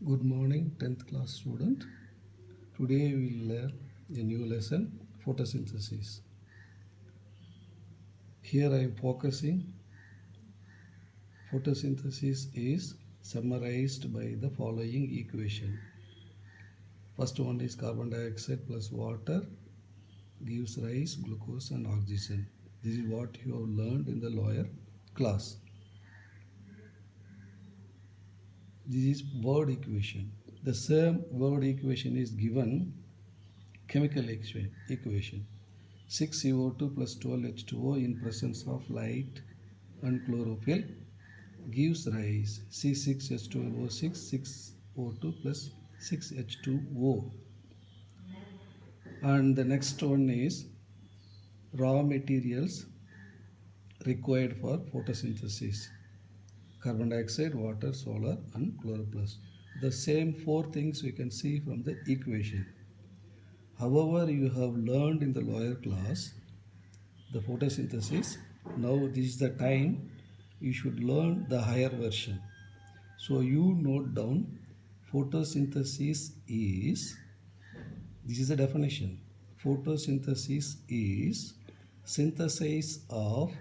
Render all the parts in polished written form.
Good morning, 10th class student. Today we will learn a new lesson, photosynthesis. Here I am focusing. Photosynthesis is summarized by the following equation. First one is carbon dioxide plus water gives rise glucose and oxygen. This is what you have learned in the lower class. This is word equation. The same word equation is given chemical equation. 6CO2 plus 12H2O in presence of light and chlorophyll gives rise C6H12O6 6O2 plus 6H2O. And the next one is raw materials required for photosynthesis: carbon dioxide, water, solar and chloroplast. The same four things we can see from the equation. However, you have learned in the lower class the photosynthesis. Now this is the time you should learn the higher version. So you note down photosynthesis is, this is the definition. Photosynthesis is synthesis of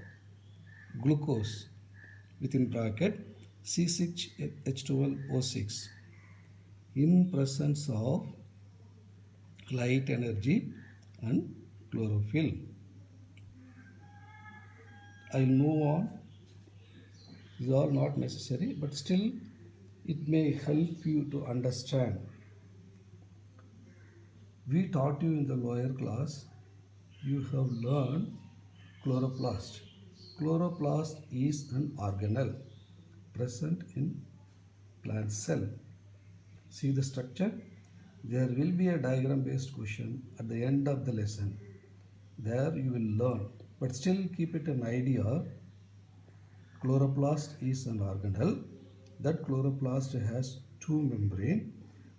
glucose within bracket C6H12O6 in presence of light energy and chlorophyll. I will move on. These are not necessary, but still it may help you to understand. We taught you in the lower class, you have learned chloroplast. Chloroplast is an organelle present in plant cell. See the structure? There will be a diagram based question at the end of the lesson. There you will learn, but still keep it an idea. Chloroplast is an organelle. That chloroplast has two membranes.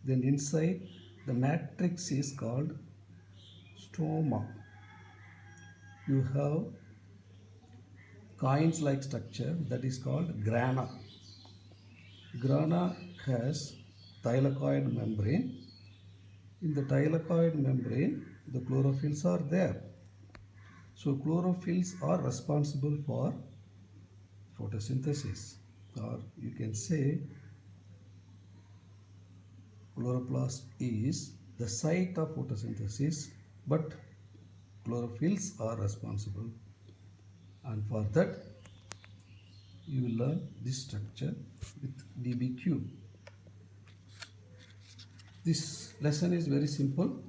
Then inside the matrix is called stroma. You have coins like structure that is called grana. Grana has thylakoid membrane. In the thylakoid membrane, the chlorophylls are there. So chlorophylls are responsible for photosynthesis, or you can say chloroplast is the site of photosynthesis, but chlorophylls are responsible. And for that you will learn this structure with DBQ. This lesson is very simple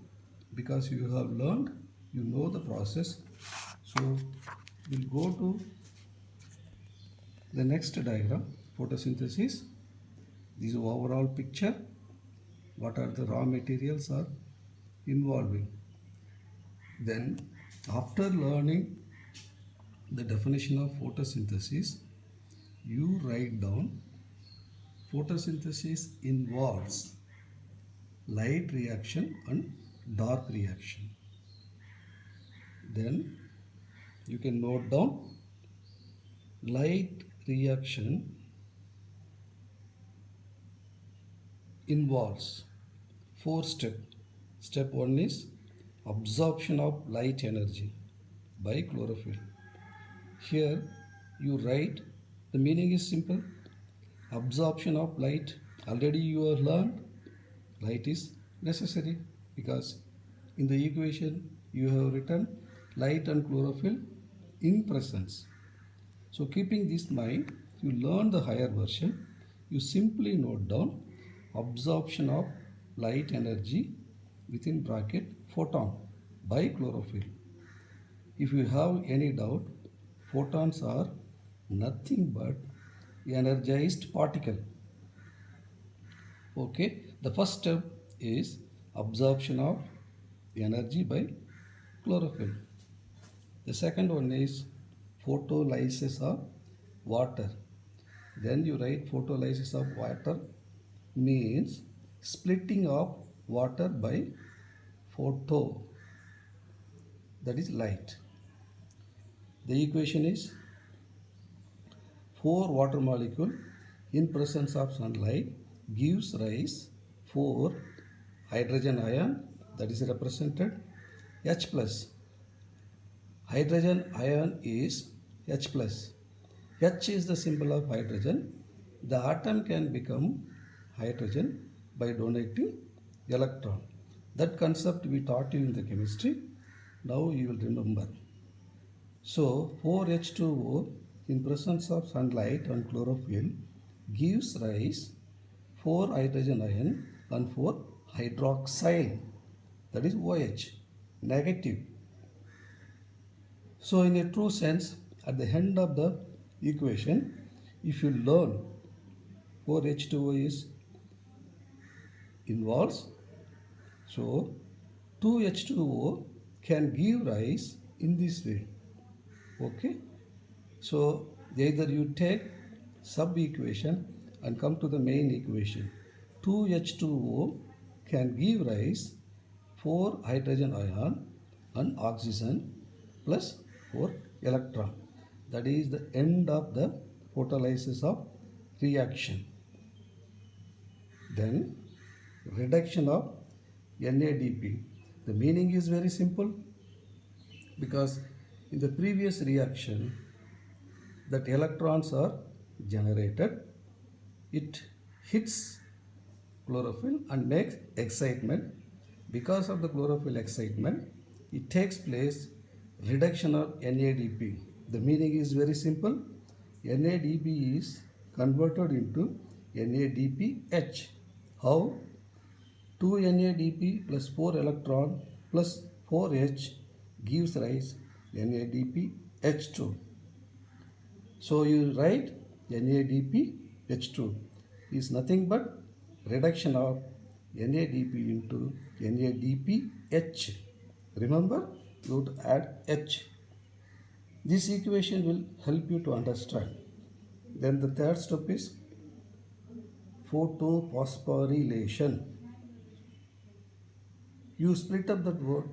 because you have learned, you know the process. So we'll go to the next diagram, photosynthesis. This is overall picture. What are the raw materials are involving. Then after learning the definition of photosynthesis, you write down photosynthesis involves light reaction and dark reaction. Then you can note down light reaction involves 4 steps. Step 1 is absorption of light energy by chlorophyll. Here you write, the meaning is simple. Absorption of light, already you have learned light is necessary because in the equation you have written light and chlorophyll in presence. So keeping this in mind, you learn the higher version. You simply note down absorption of light energy within bracket photon by chlorophyll. If you have any doubt, photons are nothing but energized particle. Okay, the first step is absorption of energy by chlorophyll. The second one is photolysis of water. Then you write photolysis of water means splitting of water by photo, that is light. The equation is 4 water molecule in presence of sunlight gives rise 4 hydrogen ion, that is represented H plus. Hydrogen ion is H plus. H is the symbol of hydrogen. The atom can become hydrogen by donating electron. That concept we taught you in the chemistry. Now you will remember. So 4H2O in presence of sunlight and chlorophyll gives rise 4 hydrogen ion and 4 hydroxyl, that is OH, negative. So in a true sense, at the end of the equation, if you learn 4H2O is involves, so 2H2O can give rise in this way. Okay, so either you take sub equation and come to the main equation. 2H2O can give rise 4 hydrogen ion and oxygen plus 4 electron. That is the end of the photolysis of reaction. Then reduction of NADP. The meaning is very simple, because in the previous reaction that electrons are generated, it hits chlorophyll and makes excitement. Because of the chlorophyll excitement, it takes place reduction of NADP. The meaning is very simple. NADP is converted into NADPH. How? 2 NADP plus 4 electron plus 4H gives rise NADPH2. So you write NADPH2 is nothing but reduction of NADP into NADPH. Remember, you have to add H. This equation will help you to understand. Then the third step is photophosphorylation. You split up that word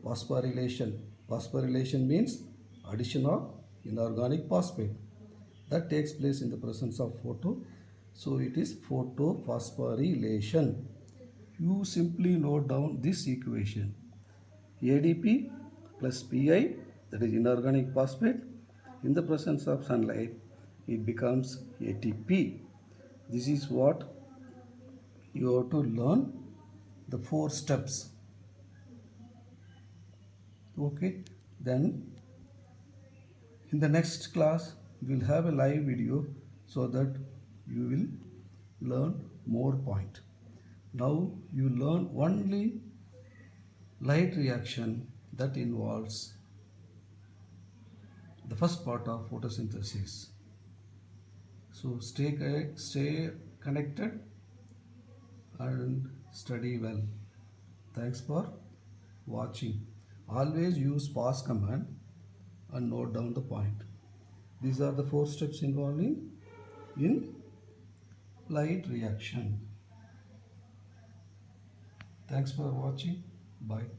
phosphorylation. Phosphorylation means addition of inorganic phosphate. That takes place in the presence of photo. So it is photophosphorylation. You simply note down this equation. ADP plus Pi, that is inorganic phosphate, in the presence of sunlight, it becomes ATP. This is what you have to learn, the 4 steps. Okay, then in the next class we'll have a live video so that you will learn more point. Now you learn only light reaction that involves the first part of photosynthesis. So stay connected and study well. Thanks for watching. Always use pause command and note down the point. These are the 4 steps involving in light reaction. Thanks for watching. Bye.